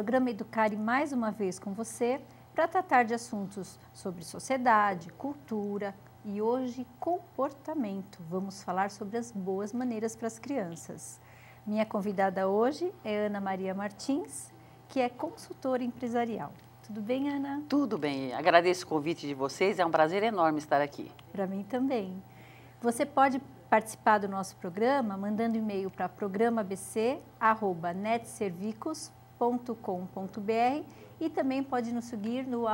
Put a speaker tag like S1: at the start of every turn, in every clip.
S1: Programa Educare mais uma vez com você para tratar de assuntos sobre sociedade, cultura e hoje comportamento. Vamos falar sobre as boas maneiras para as crianças. Minha convidada hoje é Ana Maria Martins, que é consultora empresarial. Tudo bem, Ana?
S2: Tudo bem, agradeço o convite de vocês, é um prazer enorme estar aqui.
S1: Para mim também. Você pode participar do nosso programa mandando e-mail para programabc@netservicos.com.br e também pode nos seguir no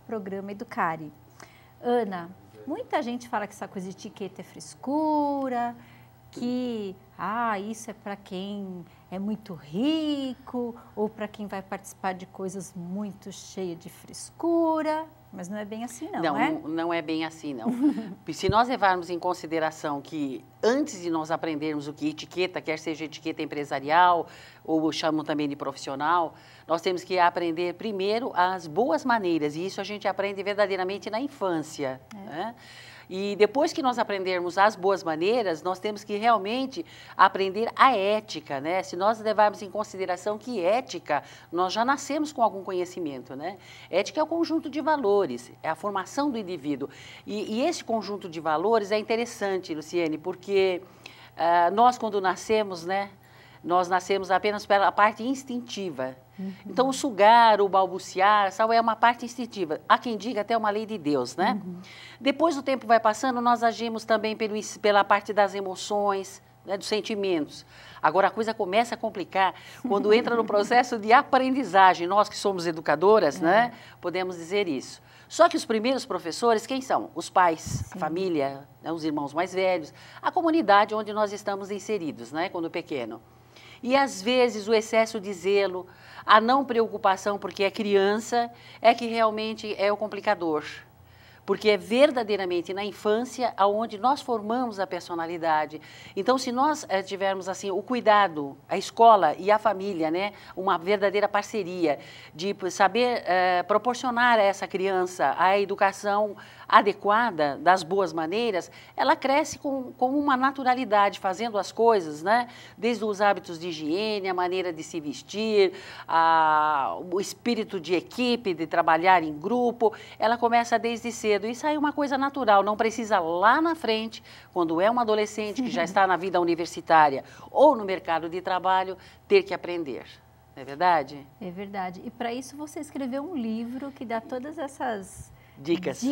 S1: @Programa Educare. Ana, muita gente fala que essa coisa de etiqueta é frescura, que isso é para quem é muito rico ou para quem vai participar de coisas muito cheias de frescura, mas não é bem assim não,
S2: Não é bem assim não. Se nós levarmos em consideração que antes de nós aprendermos o que etiqueta, quer seja etiqueta empresarial ou chamam também de profissional, nós temos que aprender primeiro as boas maneiras e isso a gente aprende verdadeiramente na infância, né? E depois que nós aprendermos as boas maneiras, nós temos que realmente aprender a ética, né? Se nós levarmos em consideração que ética, nós já nascemos com algum conhecimento, né? Ética é o conjunto de valores, é a formação do indivíduo. E esse conjunto de valores é interessante, Luciene, porque nós quando nascemos, né? Nós nascemos apenas pela parte instintiva. Então, o sugar, o balbuciar, é uma parte instintiva. Há quem diga até uma lei de Deus, né? Depois o tempo vai passando, nós agimos também pela parte das emoções, né, dos sentimentos. Agora, a coisa começa a complicar quando entra no processo de aprendizagem. Nós que somos educadoras, né, podemos dizer isso. Só que os primeiros professores, quem são? Os pais, a família, né, os irmãos mais velhos, a comunidade onde nós estamos inseridos, né, quando pequeno. E, às vezes, o excesso de zelo, a não preocupação porque é criança, é que realmente é o complicador. Porque é verdadeiramente na infância onde nós formamos a personalidade. Então, se nós tivermos assim o cuidado, a escola e a família, né, uma verdadeira parceria de saber proporcionar a essa criança a educação adequada, das boas maneiras, ela cresce com uma naturalidade, fazendo as coisas, né, desde os hábitos de higiene, a maneira de se vestir, o espírito de equipe, de trabalhar em grupo, ela começa desde cedo. Isso aí é uma coisa natural, não precisa lá na frente, quando é uma adolescente que já está na vida universitária ou no mercado de trabalho, ter que aprender. Não é verdade?
S1: É verdade. E para isso você escreveu um livro que dá todas essas
S2: dicas,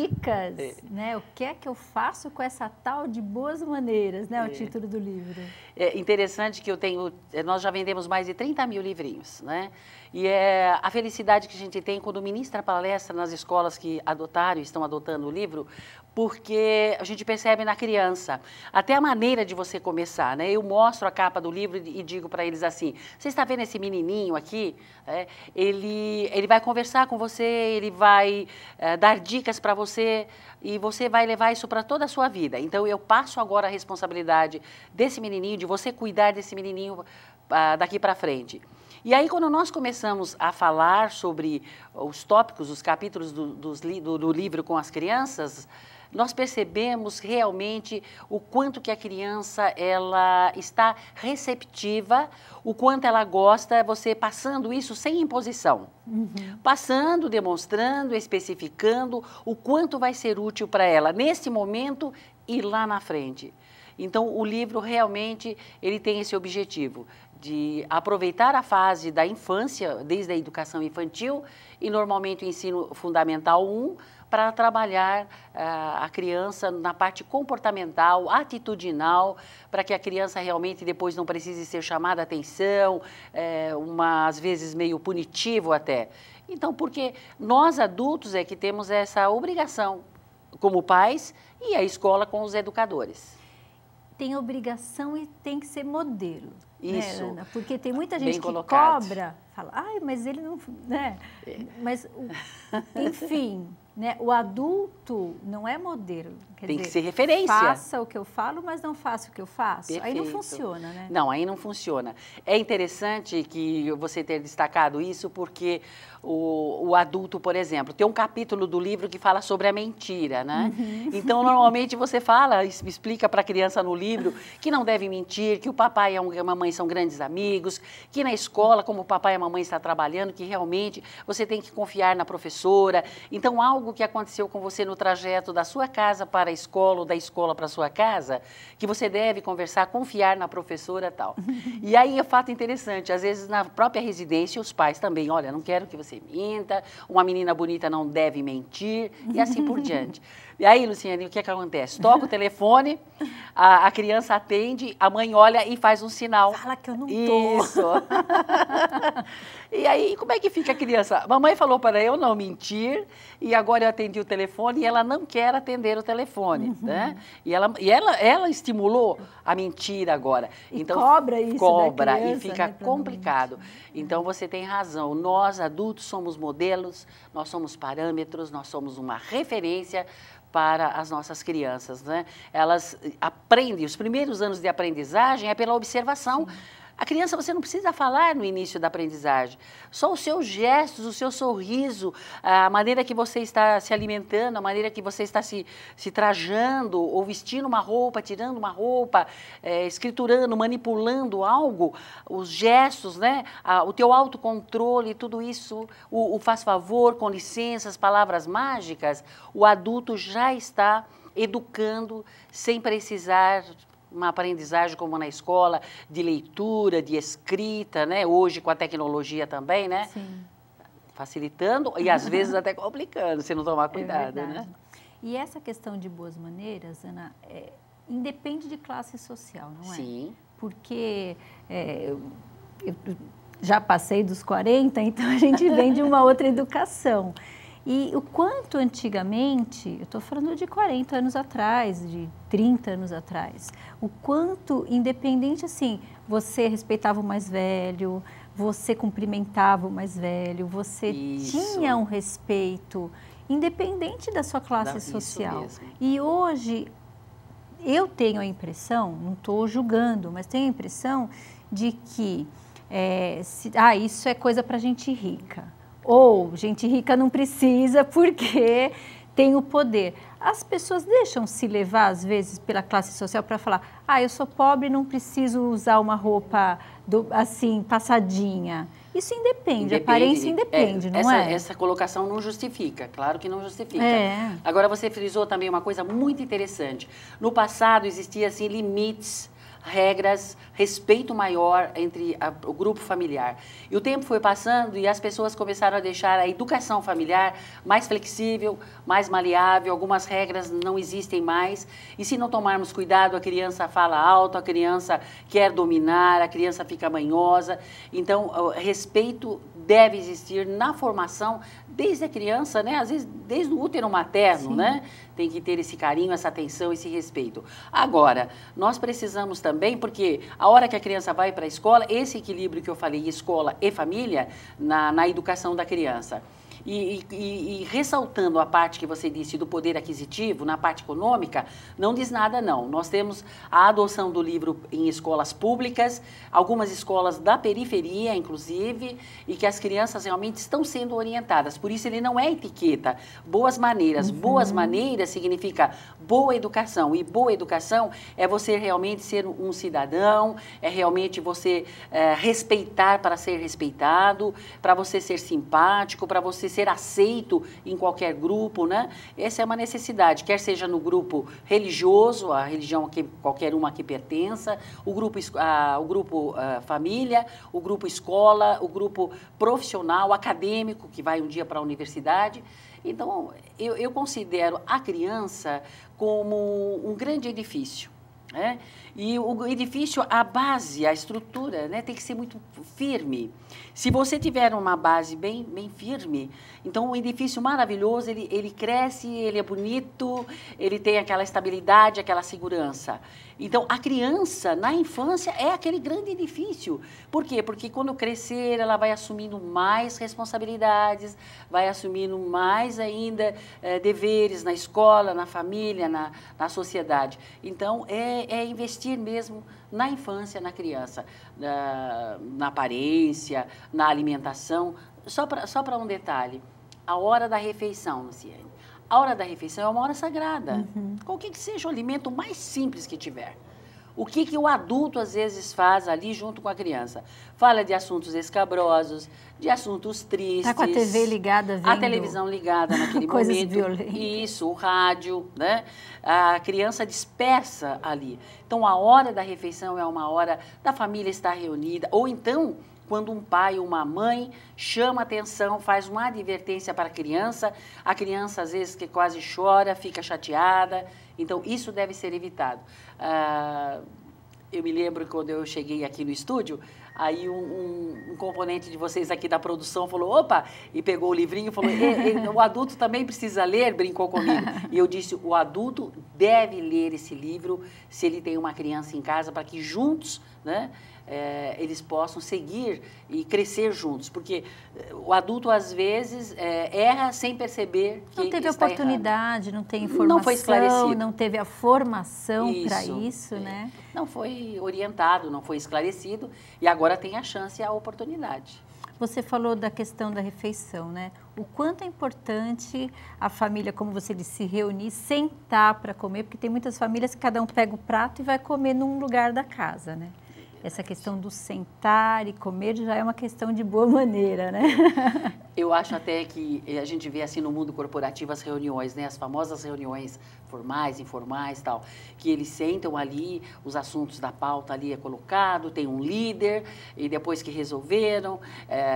S1: né? O que é que eu faço com essa tal de boas maneiras, né? O título do livro.
S2: É interessante que nós já vendemos mais de 30 mil livrinhos, né? E a felicidade que a gente tem quando ministra palestra nas escolas que adotaram e estão adotando o livro, porque a gente percebe na criança, até a maneira de você começar, né? Eu mostro a capa do livro e digo para eles assim, você está vendo esse menininho aqui? Ele vai conversar com você, ele vai dar dicas para você e você vai levar isso para toda a sua vida. Então, eu passo agora a responsabilidade desse menininho, de você cuidar desse menininho daqui para frente. E aí, quando nós começamos a falar sobre os tópicos, os capítulos do livro com as crianças, nós percebemos realmente o quanto que a criança ela está receptiva, o quanto ela gosta, você passando isso sem imposição. Passando, demonstrando, especificando o quanto vai ser útil para ela nesse momento e lá na frente. Então, o livro realmente ele tem esse objetivo de aproveitar a fase da infância, desde a educação infantil e normalmente o ensino fundamental 1, para trabalhar a criança na parte comportamental, atitudinal, para que a criança realmente depois não precise ser chamada a atenção, às vezes meio punitivo até. Então, porque nós adultos é que temos essa obrigação como pais e a escola com os educadores.
S1: Tem obrigação e tem que ser modelo.
S2: Isso.
S1: Né, Ana? Porque tem muita gente que cobra, fala, mas ele não... Né? Mas, enfim, né, o adulto não é modelo.
S2: Tem que ser referência.
S1: Faça o que eu falo, mas não faça o que eu faço.
S2: Perfeito.
S1: Aí não funciona, né?
S2: Não, aí não funciona. É interessante que você ter destacado isso, porque o adulto, por exemplo, tem um capítulo do livro que fala sobre a mentira, né? Então, normalmente você explica para a criança no livro que não deve mentir, que o papai e a mamãe são grandes amigos, que na escola, como o papai e a mamãe está trabalhando, que realmente você tem que confiar na professora. Então, algo que aconteceu com você no trajeto da sua casa para a escola ou da escola para a sua casa, que você deve conversar, confiar na professora e tal. E aí é fato interessante, às vezes na própria residência os pais também, olha, não quero que você minta, uma menina bonita não deve mentir e assim por diante. E aí, Luciane, o que acontece? Toca o telefone, a criança atende, a mãe olha e faz um sinal.
S1: Fala que eu não tô.
S2: Isso. E aí, como é que fica a criança? Mamãe falou para eu não mentir e agora eu atendi o telefone e ela não quer atender o telefone, né? E ela estimulou a mentira agora.
S1: E
S2: então,
S1: cobra isso
S2: cobra
S1: da criança,
S2: e fica
S1: né,
S2: complicado. Então, você tem razão. Nós, adultos, somos modelos, nós somos parâmetros, nós somos uma referência para as nossas crianças, né? Elas aprendem, os primeiros anos de aprendizagem é pela observação. Sim. A criança, você não precisa falar no início da aprendizagem. Só os seus gestos, o seu sorriso, a maneira que você está se alimentando, a maneira que você está se trajando, ou vestindo uma roupa, tirando uma roupa, escriturando, manipulando algo, os gestos, né? O teu autocontrole, tudo isso, o faz favor, com licença, as palavras mágicas, o adulto já está educando sem precisar uma aprendizagem como na escola, de leitura, de escrita, né? Hoje com a tecnologia também, né?
S1: Sim.
S2: Facilitando e às vezes até complicando, se não tomar cuidado, né?
S1: E essa questão de boas maneiras, Ana, independe de classe social, não é?
S2: Sim.
S1: Porque eu já passei dos 40, então a gente vem de uma outra educação. E o quanto antigamente, eu estou falando de 40 anos atrás, de 30 anos atrás, o quanto, independente assim, você respeitava o mais velho, você cumprimentava o mais velho, você tinha um respeito, independente da sua classe social. E hoje, eu tenho a impressão, não estou julgando, mas tenho a impressão de que isso é coisa para gente rica. Ou gente rica não precisa porque tem o poder. As pessoas deixam se levar, às vezes, pela classe social para falar: eu sou pobre, não preciso usar uma roupa assim, passadinha. Isso independe, a aparência independe, não é?
S2: Essa colocação não justifica, claro que não justifica. Agora, você frisou também uma coisa muito interessante. No passado, existiam assim, limites, regras, respeito maior entre o grupo familiar. E o tempo foi passando e as pessoas começaram a deixar a educação familiar mais flexível, mais maleável, algumas regras não existem mais. E se não tomarmos cuidado, a criança fala alto, a criança quer dominar, a criança fica manhosa. Então, o respeito deve existir na formação desde a criança, né? Às vezes desde o útero materno, né? Tem que ter esse carinho, essa atenção, esse respeito. Agora, nós precisamos também, porque a hora que a criança vai para a escola, esse equilíbrio que eu falei, escola e família, na educação da criança. E ressaltando a parte que você disse do poder aquisitivo, na parte econômica, não diz nada não. Nós temos a adoção do livro em escolas públicas, algumas escolas da periferia, inclusive, e que as crianças realmente estão sendo orientadas. Por isso ele não é etiqueta. Boas maneiras. Boas maneiras significa boa educação. E boa educação é você realmente ser um cidadão, é realmente você respeitar para ser respeitado, para você ser simpático, para você ser aceito em qualquer grupo, né? Essa é uma necessidade, quer seja no grupo religioso, a religião que qualquer uma que pertença, o grupo família, o grupo escola, o grupo profissional, acadêmico, que vai um dia para a universidade. Então, eu considero a criança como um grande edifício. E o edifício, a base, a estrutura, né, tem que ser muito firme. Se você tiver uma base bem firme, então o edifício maravilhoso, ele cresce, ele é bonito, ele tem aquela estabilidade, aquela segurança. Então, a criança, na infância, é aquele grande edifício. Por quê? Porque quando crescer, ela vai assumindo mais responsabilidades, vai assumindo mais ainda deveres na escola, na família, na sociedade. Então, é investir mesmo na infância, na criança, na aparência, na alimentação. Só para um detalhe, a hora da refeição, Luciane. A hora da refeição é uma hora sagrada. Qualquer que seja o alimento mais simples que tiver. O que o adulto às vezes faz ali junto com a criança? Fala de assuntos escabrosos, de assuntos tristes.
S1: Está com a TV ligada, vendo
S2: a televisão ligada naquele
S1: coisas
S2: momento.
S1: violentas.
S2: Isso, o rádio, né? A criança dispersa ali. Então, a hora da refeição é uma hora da família estar reunida. Ou então, quando um pai ou uma mãe chama atenção, faz uma advertência para a criança às vezes que quase chora, fica chateada. Então, isso deve ser evitado. Eu me lembro que quando eu cheguei aqui no estúdio, aí um componente de vocês aqui da produção falou, opa, e pegou o livrinho e falou, o adulto também precisa ler, brincou comigo. E eu disse, o adulto deve ler esse livro se ele tem uma criança em casa, para que juntos, né, eles possam seguir e crescer juntos, porque o adulto às vezes erra sem perceber que
S1: não teve
S2: está
S1: oportunidade,
S2: errando.
S1: Não tem informação,
S2: não foi esclarecido,
S1: não teve a formação para isso, né?
S2: Não foi orientado, não foi esclarecido e agora tem a chance e a oportunidade.
S1: Você falou da questão da refeição, né? O quanto é importante a família, como você disse, se reunir, sentar para comer, porque tem muitas famílias que cada um pega o prato e vai comer num lugar da casa, né? Essa questão do sentar e comer já é uma questão de boa maneira, né?
S2: Eu acho até que a gente vê assim no mundo corporativo as reuniões, né? As famosas reuniões formais, informais, tal, que eles sentam ali, os assuntos da pauta ali é colocado, tem um líder e depois que resolveram,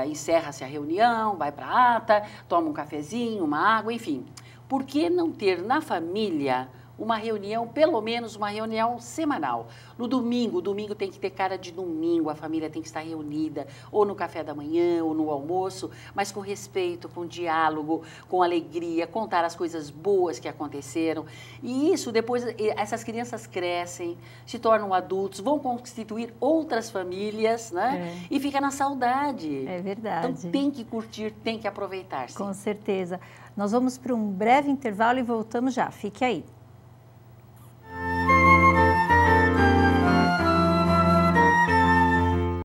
S2: encerra-se a reunião, vai para a ata, toma um cafezinho, uma água, enfim. Por que não ter na família uma reunião, pelo menos uma reunião semanal? No domingo, o domingo tem que ter cara de domingo, a família tem que estar reunida, ou no café da manhã, ou no almoço, mas com respeito, com diálogo, com alegria, contar as coisas boas que aconteceram. E isso, depois, essas crianças crescem, se tornam adultos, vão constituir outras famílias, né? E fica na saudade.
S1: É verdade.
S2: Então, tem que curtir, tem que aproveitar. Sim.
S1: Com certeza. Nós vamos para um breve intervalo e voltamos já. Fique aí.